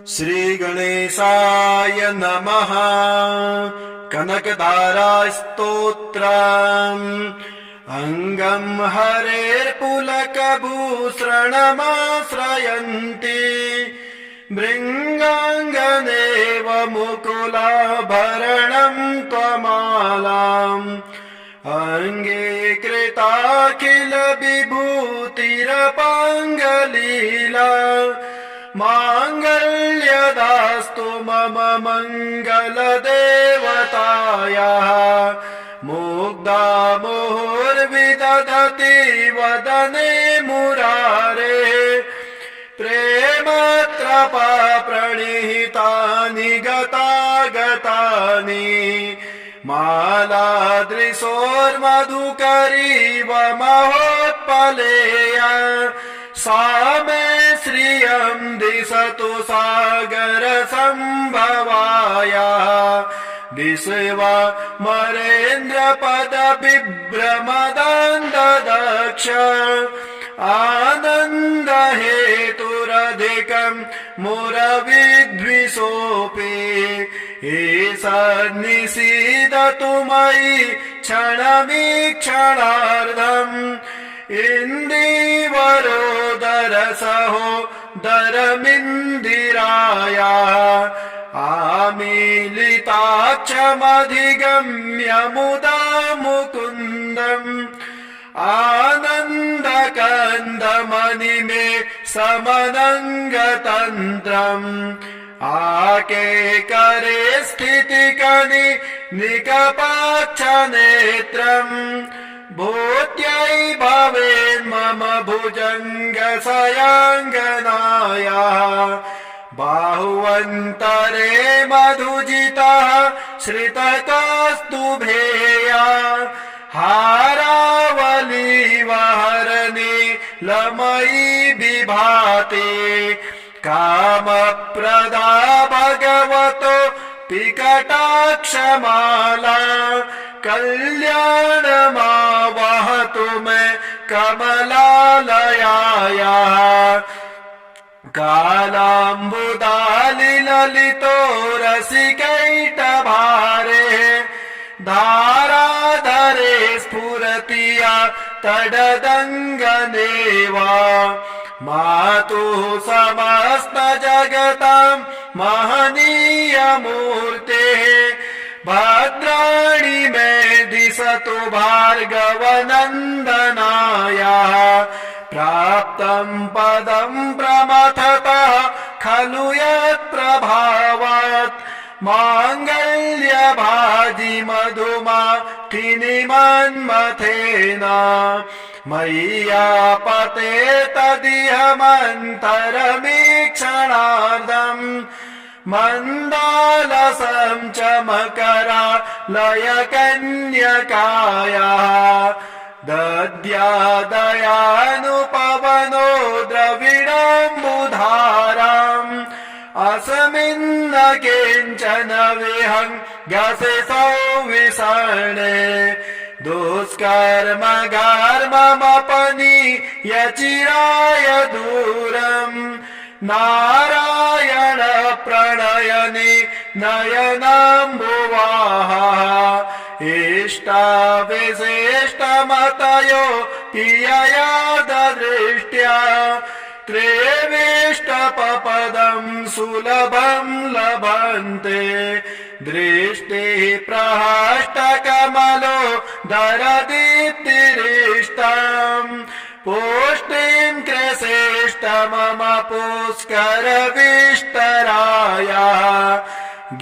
श्रीगणेशाय नमः। कनकधारास्तोत्रम् अङ्गम् हरेर्पुलकभूषणमाश्रयन्ति भृङ्गाङ्गनेव मुकुलाभरणम् त्वमालाम् अङ्गे कृताखिल विभूतिरपाङ्गलीला माङ्गल्यदास्तु मम मङ्गलदेवतायाः मुग्धा मुहुर्विदधति वदने मुरारे प्रेमत्रपा प्रणिहितानि गतागतानि मालादृशोर्मधुकरीव महोत्पलेया सा मे श्रियम् दिशतु सागर सम्भवाया विश्वमरेन्द्रपद बिभ्रमदान्ददक्ष आनन्द हेतुरधिकम् मुरविद्विषोऽपि ईशन्निषीदतु मयि क्षणमीक्षणार्धम् इन्दीवरोदरसहोदरमिन्दिराया आमीलिताक्षमधिगम्य मुदा मुकुन्दम् आनन्दकन्दमणिमे समनङ्गतन्त्रम् आकेकरे स्थितिकनि निकपाक्षनेत्रम् भूत्यै भवेन्मम भुजङ्गशयाङ्गनायाः बाहुवन्तरे मधुजितः श्रितकौस्तुभेया हारावलीवहरणी लमयी विभाति कामप्रदा भगवतो पिकटाक्षमाला कल्याणमावहतु मे कमलालयाया कालाम्बुदालिललितो रसिकैटभारे धाराधरे स्फुरति या तडदङ्गनेवा मातुः समस्त जगताम् महनीयमूर्तेः भद्राणि मे दिशतु भार्गवनन्दनाया प्राप्तम् पदम् प्रमथतः खलु यत्प्रभावात् माङ्गल्यभाजि मधुमाखिनि मन्मथेन मय्यापते तदिहमन्तरमीक्षणार्धम् मन्दालसं च मकरालयकन्यकाया दद्यादयानुपवनो द्रविडाम्बुधाराम् अस्मिन्न किञ्चन विहङ्गसे सौविसर्णे दुष्कर्म घर्ममपनीयचिराय दूरम् नारायण प्रणयनि नयनाम्बुवाः इष्टाविशिष्टमतयो पियया ददृष्ट्या त्रेवेष्टपदम् सुलभम् लभन्ते दृष्टिः प्रहष्टकमलो दरदीप्तिरिष्टम् पुष्टिम् कृशेष्ट मम पुष्करविष्टराया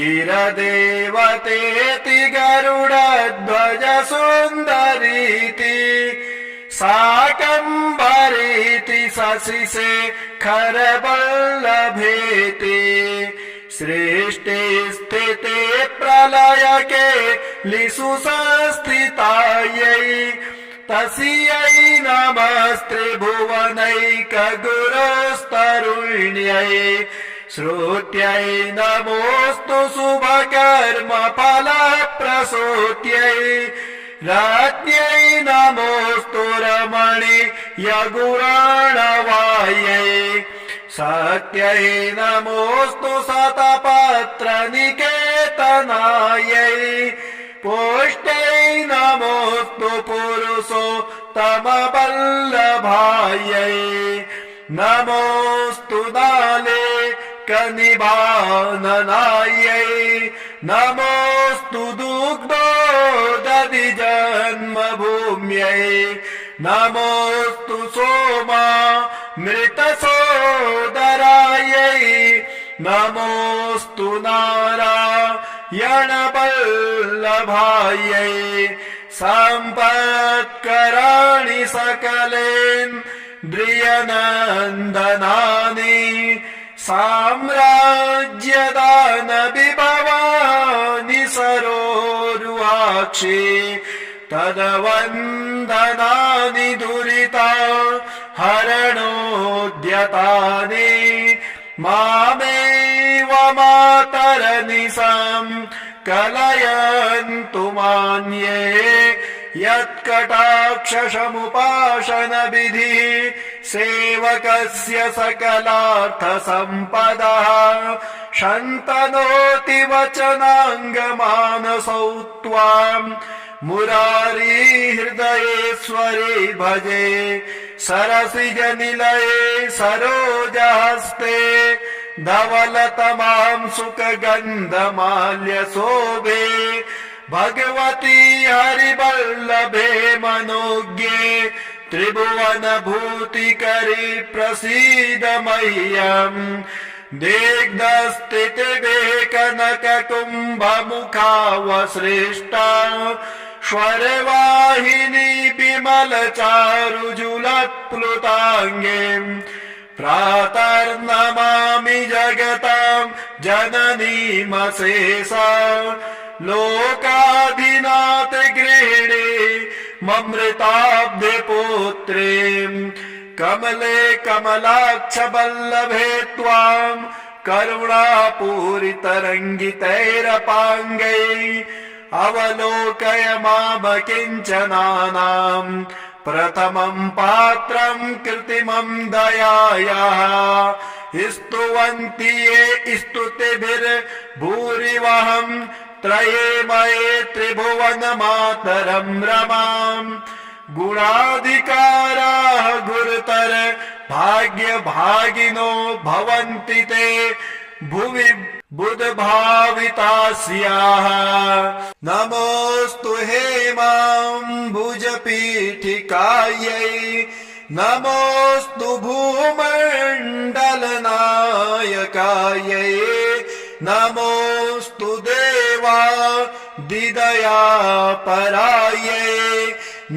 गिरदेवतेति गरुडध्वज सुन्दरीति शाकम्भरीति शशिशे खरवल्लभेति सृष्टि स्थिते प्रलयके लिषु संस्थितायै तस्यै नमस्त्रिभुवनैकगुरोस्तरुण्यै श्रुत्यै नमोऽस्तु शुभकर्म फलप्रसूत्यै राज्ञै नमोऽस्तु रमणीयगुराणवायै सत्यै नमोऽस्तु शतपत्रनिकेतनायै पुष्ट्यै नमोऽस्तु पुरुषोत्तमवल्लभायै नमोऽस्तु नालेकनिबाननायै नमोऽस्तु दुग्धोदधिजन्मभूम्यै नमोऽस्तु सोमामृतसोदरायै नमोऽस्तु नारायणवल्लभायै सम्पत्कराणि सकलेन्द्रियनन्दनानि साम्राज्यदानविभवानि सरोरुहाक्षि तदवन्दनानि दुरिता हरणोद्यतानि मामेव मातरनिशं कलयन्तु मान्ये यत्कटाक्षसमुपासनविधिः सेवकस्य सकलार्थसम्पदः शन्तनोति वचनाङ्गमानसौ त्वाम् मुरारी हृदयेश्वरे भजे सरसिजनिलये सरोजहस्ते धवलतमां सुखगन्धमाल्यशोभे भगवती हरिवल्लभे मनोज्ञे त्रिभुवनभूतिकरी प्रसीद मह्यम् दिग्धस्थितिभे कनककुम्भमुखावसृष्टा स्वरवाहिनी विमलचारुजुलत्प्लुताङ्गे प्रातर्नमामि जगतां जननीमशेषा लोकाधिनाथ गृहिणी ममृताब्धिपुत्रे कमले कमलाक्ष वल्लभे त्वां करुणापूरितरङ्गितैरपाङ्गै अवलोकय मामकिञ्चनानां प्रथमं पात्रं कृत्रिमं दयायाः स्तुवन्ति ये स्तुतिभिर्भूरिवहं त्रयेमये त्रिभुवनमातरं रमाम् गुणाधिकाराः गुरुतर भाग्यभागिनो भवन्ति ते भुवि बुधभावितास्याः नमोऽस्तु हेमाम्बुजपीठिकायै नमोऽस्तु भूमण्डलनायकायै नमोऽस्तु देवादिदयापरायै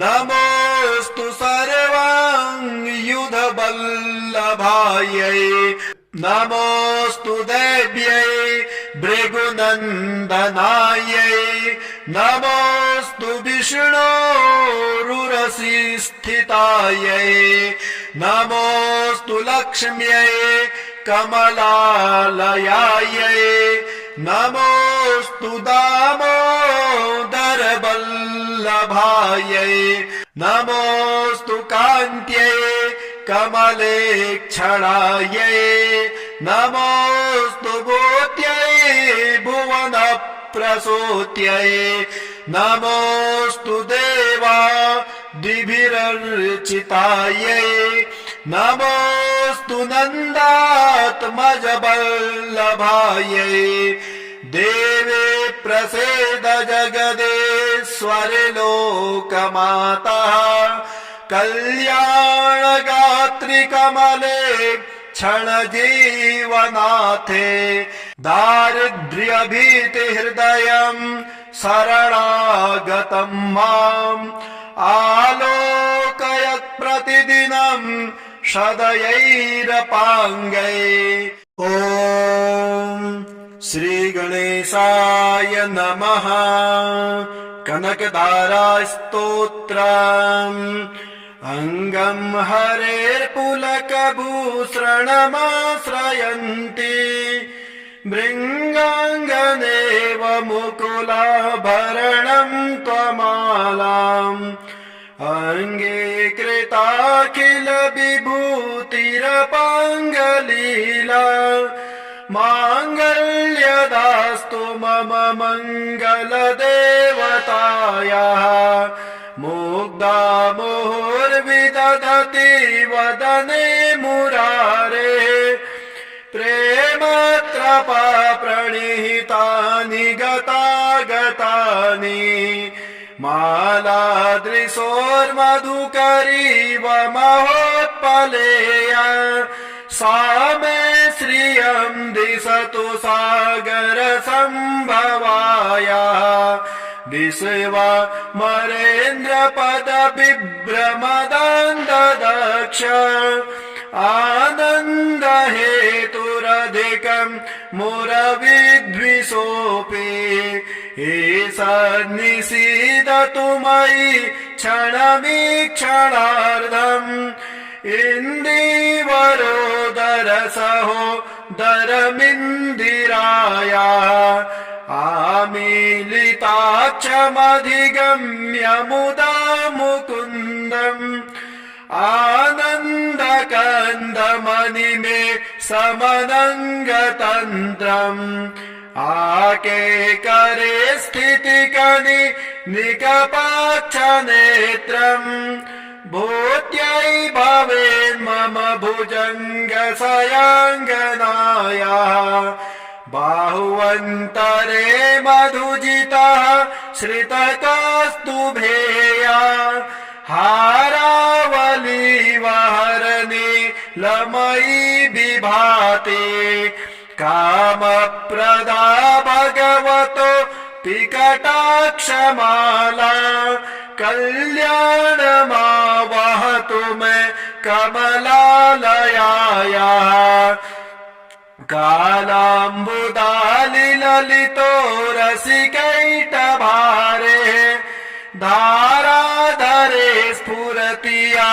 नमोऽस्तु सर्वाङ्गयुधवल्लभायै नमोऽस्तु देव्यै भृगुनन्दनायै नमोऽस्तु विष्णोरुरसिस्थितायै नमोऽस्तु लक्ष्म्यै कमलालयायै नमोऽस्तु दामोदरवल्लभायै नमोऽस्तु कान्त्यै कमलेक्षणायै नमोऽस्तु भूत्यै भुवनप्रसूत्यै नमोऽस्तु देवादिभिरर्चितायै नमोऽस्तु नन्दात्मजवल्लभायै देवे प्रसीद जगदेश्वरि लोकमातः कल्याणगात्रि कमले क्षणजीवनाथे दारिद्र्यभीतिहृदयम् शरणागतं माम् आलोकयत् प्रतिदिनं सदयैरपाङ्गै ॐ श्रीगणेशाय नमः। कनकधारास्तोत्रम् अङ्गं हरेर्पुलकभूषणमाश्रयन्ति भृङ्गाङ्गनेव मुकुलाभरणं त्वमालाम् अङ्गीकृताखिल विभूतिरा निजपाङ्गलीला माङ्गल्यदास्तु मम मङ्गलदेवतायाः मुग्धा मुहुर्विदधति वदने मुरारे प्रेमत्रपा प्रणिहितानि गतागतानि मालादृशोर्मधुकरीव महोत्पलेय सा मे श्रियं दिशतु सागरसम्भवाया विश्वमरेन्द्रपदविभ्रमदान्ददक्ष आनन्दहेतुरधिकं मुरविद्विषोऽपि ईषन्निषीदतु मयि क्षणमीक्षणार्धम् इन्दीवरोदरसहोदरमिन्दिराया आमीलिताक्षमधिगम्य मुदा मुकुन्दम् आनन्दकन्दमणिमे समनङ्गतन्त्रम् आकेकरे स्थितिकनि निकपाक्षनेत्रम् भूत्यै भवेन्मम भुजङ्गशयाङ्गनाया बाहुवन्तरे मधुजितः श्रितकौस्तुभेया हारावलीवहरणे लमयी विभाते कामप्रदा भगवतो पिकटाक्षमाला कल्याणमावहतु मे कमलालयाया कालाम्बुदालिललितो रसिकैटभारे धाराधरे स्फुरतिया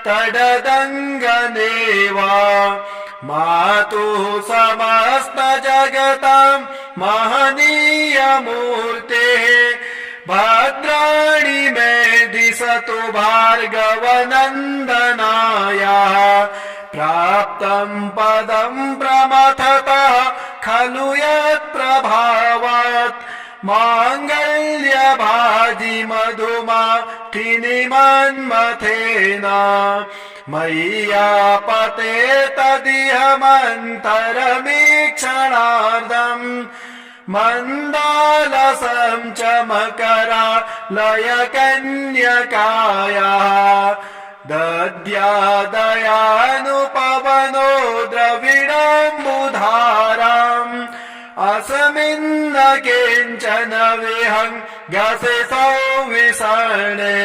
तडदङ्गनेवा मातुः समस्तजगतां महनीयमूर्तेः भद्राणि मे दिशतु भार्गवनन्दनाया प्राप्तं पदं प्रमथतः खलु यत्प्रभावात् माङ्गल्यभाजि मधुमाथिनि मन्मथेन मय्यापते तदिहमन्तरमीक्षणार्धम् मन्दालसं च मकरालयकन्यकाया दद्यादयानुपवनो द्रविडम्बुधाराम् अस्मिन्न किञ्चन विहङ्गसे सौविसर्णे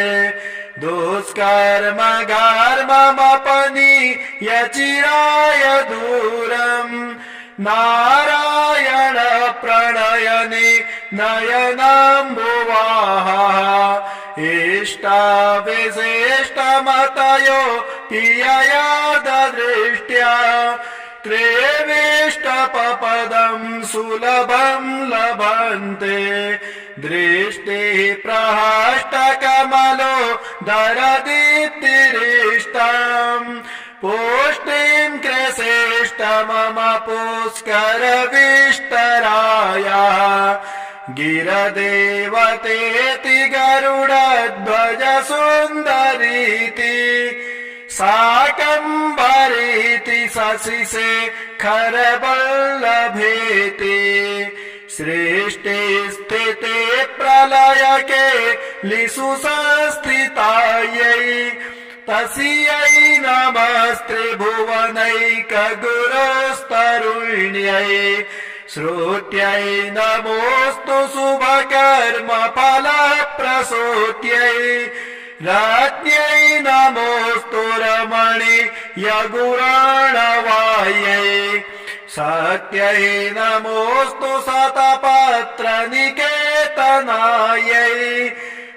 दुष्कर्म गार्ममपनीयचिराय दूरम् नारायण प्रणयनि नयनाम्बुवाः इष्टाविशिष्टमतयो पियया ददृष्ट्या त्रेविष्टपपदं सुलभं लभन्ते दृष्टिः प्रहष्टकमलो दरदीप्तिरिष्टम् पुष्टिं कृशेष्टमम पुष्करविष्टराया गिरदेवतेति गरुडध्वज सुन्दरीति शाकम्भरीति शशिशेखरवल्लभेति सृष्टि स्थिते प्रलयके लिषु संस्थितायै तस्यै नमस्त्रिभुवनैकगुरोस्तरुण्यै श्रुत्यै नमोऽस्तु शुभकर्मफलप्रसूत्यै राज्ञै नमोऽस्तु रमणीयगुराणवायै सत्यै नमोऽस्तु शतपत्रनिकेतनायै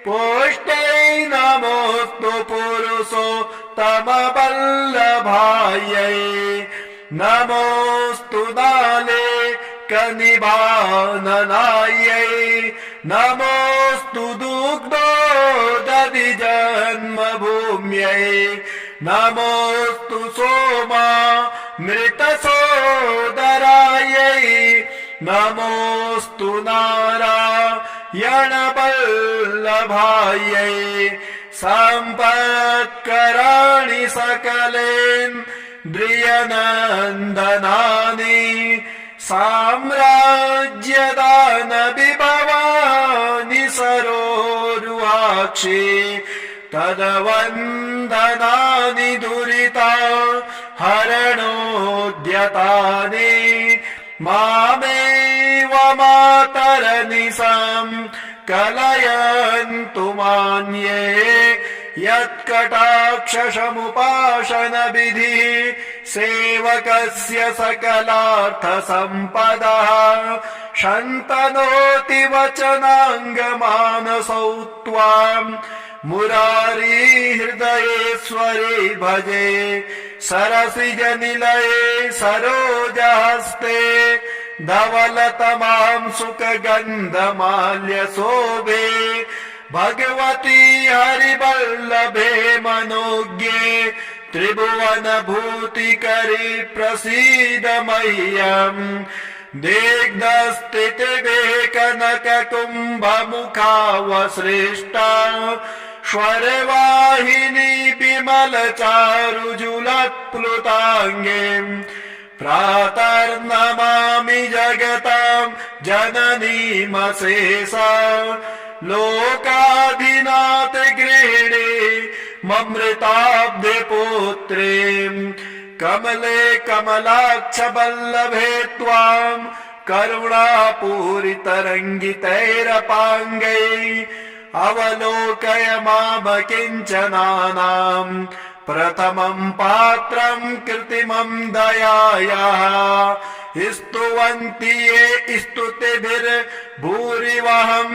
पुष्ट्यै नमोऽस्तु पुरुषोत्तमवल्लभायै नमोऽस्तु नाले कनिभाननायै नमोऽस्तु दुग्धोदधिजन्मभूम्यै नमोऽस्तु सोमामृतसोदरायै नमोऽस्तु नारायणवल्लभायै सम्पत्कराणि सकलेन्द्रियनन्दनानि साम्राज्यदान विभवानि सरोरुहाक्षि तदवन्दनानि दुरिता हरणोद्यतानि मामेव मातरनिशं कलयन्तु मान्ये यत्कटाक्षसमुपासनविधिः सेवकस्य सकलार्थसम्पदः शन्तनोति वचनाङ्गमानसौ त्वाम् मुरारी हृदयेश्वरे भजे सरसिजनिलये सरोजहस्ते धवलतमां सुखगन्धमाल्यशोभे भगवती हरिवल्लभे मनोज्ञे त्रिभुवनभूतिकरी प्रसीद मह्यम् दिग्धस्थितिभे कनककुम्भमुखावसृष्टा स्वर्वाहिनी विमलचारुजुलत्प्लुताङ्गीम् प्रातर्नमामि जगतां जननीमशेषा लोकाधिनाथ गृहिणी ममृताब्धे पुत्रीम् कमले कमलाक्ष वल्लभे त्वाम् करुणापूरितरङ्गितैरपाङ्गैः अवलोकय मामकिञ्चनानाम् प्रथमम् पात्रम् कृत्रिमम् दयायाः स्तुवन्ति ये स्तुतिभिर्भूरिवहम्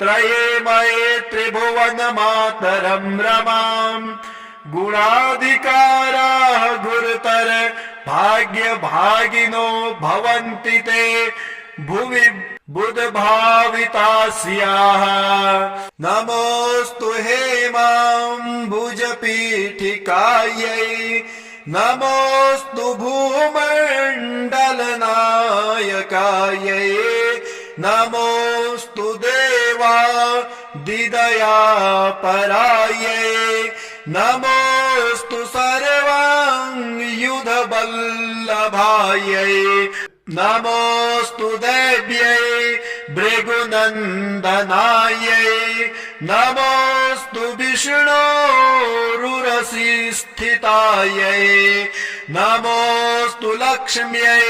त्रयेमये त्रिभुवनमातरम् रमाम् गुणाधिकाराः गुरुतर भाग्यभागिनो भवन्ति ते भुवि बुधभावितास्याः नमोऽस्तु हेमाम्बुजपीठिकायै नमोऽस्तु भूमण्डलनायकायै नमोऽस्तु देवादिदयापरायै नमोऽस्तु सर्वाङ्गयुधवल्लभायै नमोऽस्तु देव्यै भृगुनन्दनायै नमोऽस्तु विष्णोरुरसिस्थितायै नमोऽस्तु लक्ष्म्यै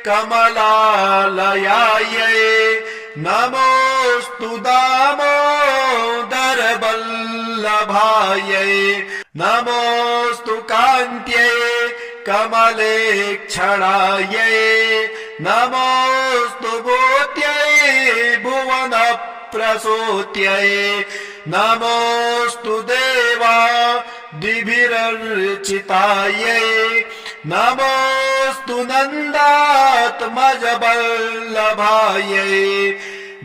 कमलालयायै नमोऽस्तु दामोदरवल्लभायै नमोऽस्तु कान्त्यै कमलेक्षणायै नमोऽस्तु भूत्यै भुवनप्रसूत्यै नमोऽस्तु देवादिभिरर्चितायै नमोऽस्तु नन्दात्मजवल्लभायै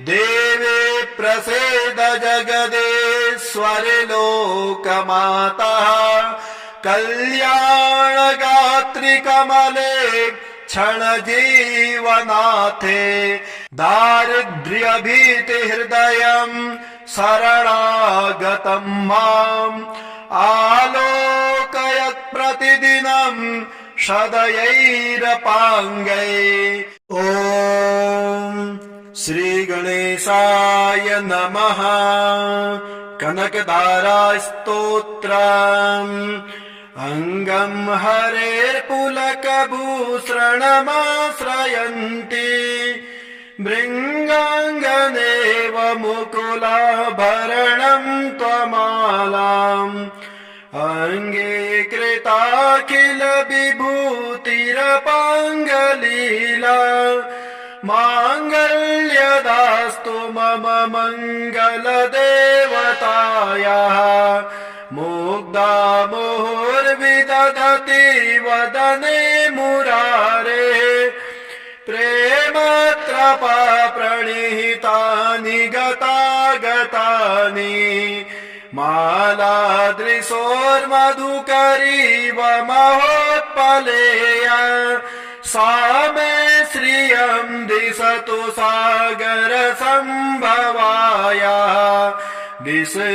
देवे प्रसीद जगदेश्वरि लोकमातः कल्याणगात्रि कमले क्षणजीवनाथे दारिद्र्यभीतिहृदयम् शरणागतम् माम् आलोकयत् प्रतिदिनम् सदयैरपाङ्गै ॐ श्रीगणेशाय नमः कनकधारास्तोत्रम् अङ्गम् हरेर्पुलकभूषणमाश्रयन्ति भृङ्गाङ्गनेव मुकुलाभरणम् त्वमालाम् अङ्गीकृताखिल विभूतिरपाङ्गलीला माङ्गल्यदास्तु मम मङ्गलदेवतायाः मुग्धा मुहुर्विदधति वदने मुरारे प्रेमत्रपा प्रणिहितानि गतागतानि मालादृशोर्मधुकरीव महोत्पलेय सा मे श्रियं दिशतु सागर संभवाय विश्वमरेन्द्रपद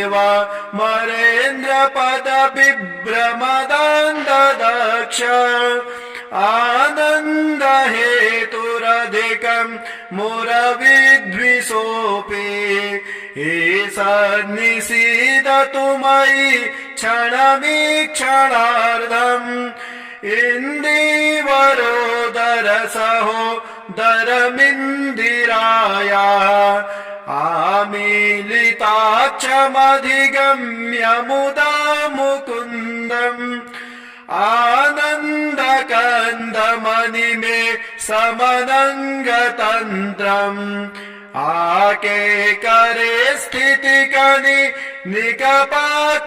बिभ्रमदन्ददक्ष आनन्द हेतुरधिकं मुरविद्विषोऽपि ईशन्निषीदतु मयि क्षणमीक्षणार्धम् इन्दीवरोदरसहोदरमिन्दिराया आमीलिताक्षमधिगम्य मुदा मुकुन्दम् आनन्दकन्दमणिमे समनङ्गतन्त्रम् आकेकरे स्थितिकनि निकपाक्षनेत्रम्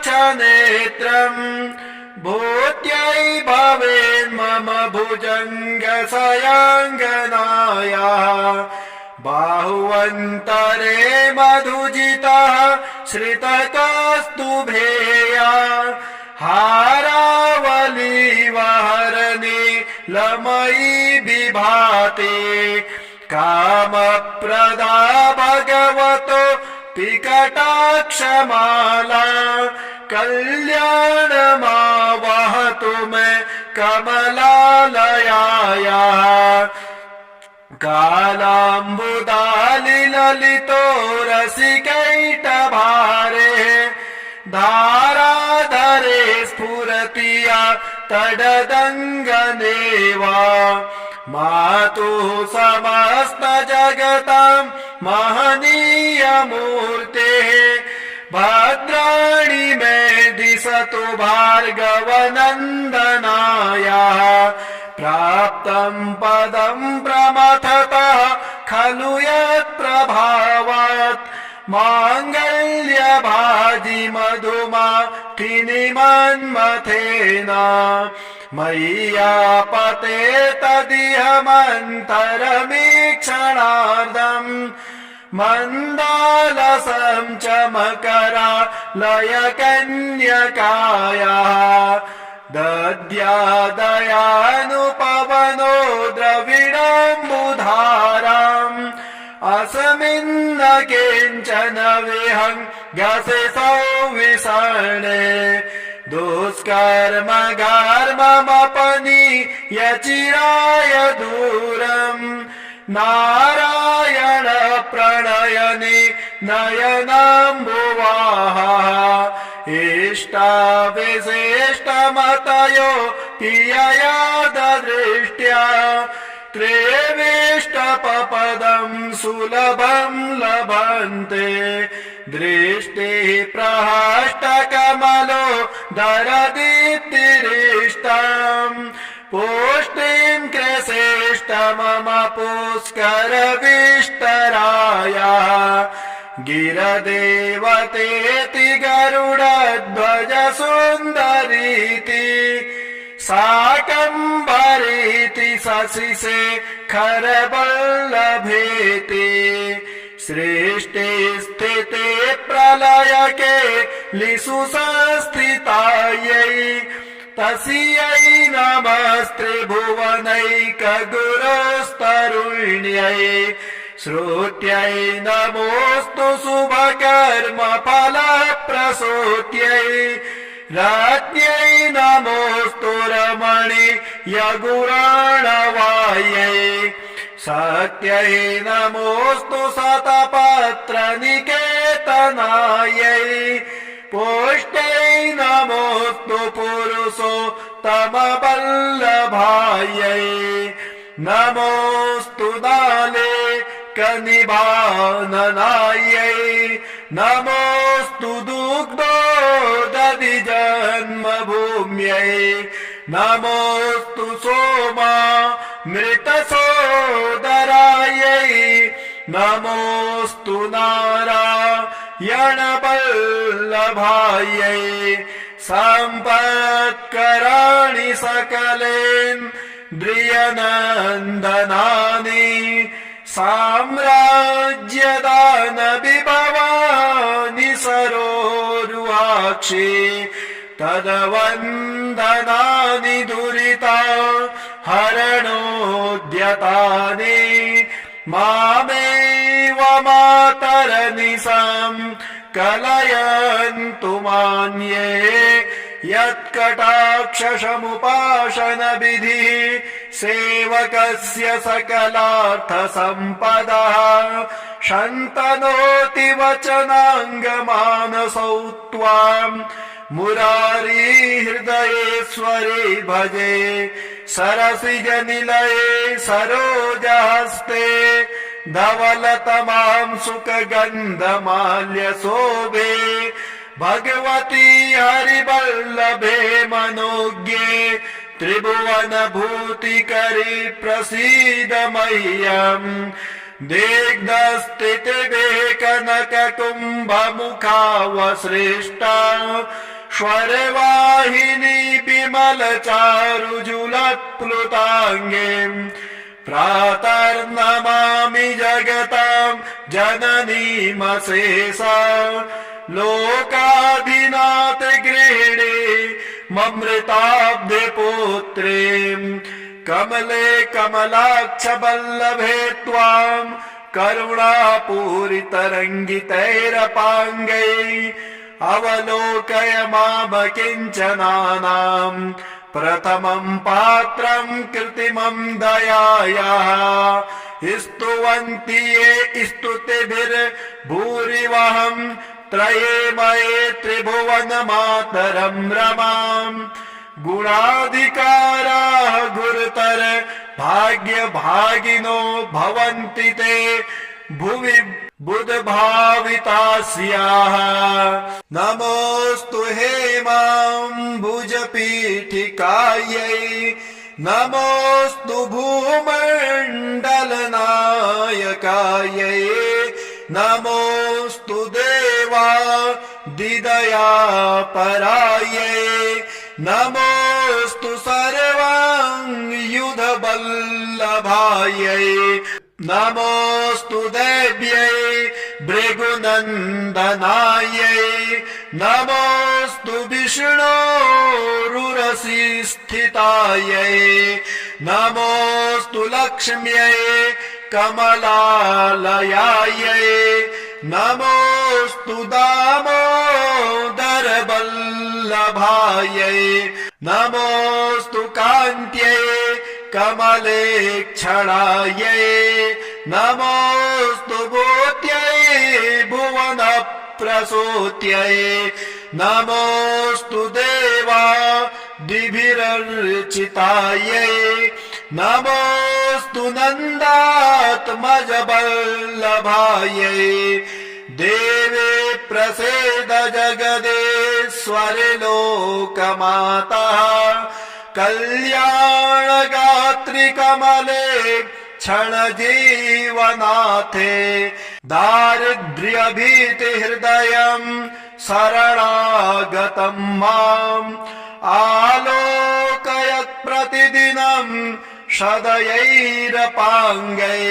भूत्यै भवेन्मम भुजङ्गसयाङ्गनाया बाहुवन्तरे मधुजितः श्रितकौस्तुभेया हारावलीवहरणे लमयी विभाते कामप्रदा भगवतो पिकटाक्षमाला कल्याणमावहतु मे कमलालयाया कालाम्बुदालिललितो रसिकैटभारे धाराधरे स्फुरतिया तडदङ्गनेवा मातुः समस्त जगतां महनीयमूर्तेः भद्राणि मे दिशतु भार्गवनन्दनाया प्राप्तं पदं प्रमथतः खलु यत्प्रभावात् माङ्गल्यभाजि मधुमाक्षिणि मन्मथेन मय्यापते तदिहमन्तरमीक्षणार्धम् मन्दालसं च मकरालयकन्यकाया दद्यादयानुपवनो द्रविणाम्बुधाराम् अस्मिन्न किञ्चन विहङ्गसे सौविसर्णे दुष्कर्म घर्ममपनीय चिराय दूरम् नारायण प्रणयनि नयनाम्बुवाहा इष्टाविशिष्टमतयो पियया ददृष्ट्या त्रेविष्टपपदं सुलभं लभन्ते दृष्टिः प्रहष्टकमलो दरदीप्तिरिष्टम् पुष्टिं कृशेष्ट मम पुष्करविष्टराया गिरदेवतेति गरुडध्वज सुन्दरीति शाकम्भरीति शशिशेखरवल्लभेति सृष्टि स्थिते प्रलयके लिषु संस्थितायै तस्यै नमस्त्रिभुवनैकगुरोस्तरुण्यै श्रुत्यै नमोऽस्तु शुभकर्मफलप्रसूत्यै राज्ञै नमोऽस्तु रमणीयगुराणवायै सत्यै नमोऽस्तु शतपत्रनिकेतनायै पुष्ट्यै नमोऽस्तु पुरुषोत्तमवल्लभायै नमोऽस्तु दाले कनिभाननायै नमोऽस्तु दुग्धोदधि जन्मभूम्यै नमोऽस्तु सोमा मृतसोदरायै नमोऽस्तु नारायणवल्लभायै सम्पत्कराणि सकलेन्द्रियनन्दनानि साम्राज्यदान विभवानि सरोरुहा कामाक्षि तद्वन्दनानि दुरिता हरणोद्यतानि मामेव मातरनिशं कलयन्तु मान्ये यत्कटाक्षसमुपासनविधिः सेवकस्य सकलार्थसम्पदः शन्तनोति वचनाङ्गमानसौ त्वाम् मुरारी हृदयेश्वरे भजे सरसिजनिलये सरोजहस्ते धवलतमां सुखगन्धमाल्यशोभे भगवती हरिवल्लभे मनोज्ञे त्रिभुवनभूतिकरी प्रसीद मह्यम् दिग्धस्थितिभे कनककुम्भमुखावसृष्टा स्वरवाहिनी विमलचारुजुलत्प्लुताङ्गे प्रातर्नमामि जगतां जननीमशेषा लोकाधिनाथ गृहिणी ममृताब्धे पुत्रीम् कमले कमलाक्ष वल्लभे त्वां करुणापूरितरङ्गितैरपाङ्गैः अवलोकय मामकिञ्चनानाम् प्रथमं पात्रं कृत्रिमं दयायाः स्तुवन्ति ये स्तुतिभिर्भूरिवहम् त्रयेमये त्रिभुवनमातरं रमाम् गुणाधिकाराः गुरुतर भाग्यभागिनो भवन्ति ते भुवि बुधभावितास्याः नमोऽस्तु हेमाम्बुजपीठिकायै नमोऽस्तु भूमण्डलनायकायै नमोऽस्तु देवादिदयापरायै नमोऽस्तु सर्वाङ्गयुधवल्लभायै नमोऽस्तु देव्यै भृगुनन्दनायै नमोऽस्तु विष्णोरुरसिस्थितायै नमोऽस्तु लक्ष्म्यै कमलालयायै नमोऽस्तु दामोदरवल्लभायै नमोऽस्तु कान्त्यै कमलेक्षणायै नमोऽस्तु भूत्यै भुवनप्रसूत्यै नमोऽस्तु देवादिभिरर्चितायै नमोऽस्तु नन्दात्मजवल्लभायै देवे प्रसीद जगदेश्वरि लोकमातः कल्याणगात्रि कमले क्षणजीवनाथे दारिद्र्यभीतिहृदयं शरणागतं माम् आलोकयत् प्रतिदिनं सदयैरपाङ्गै।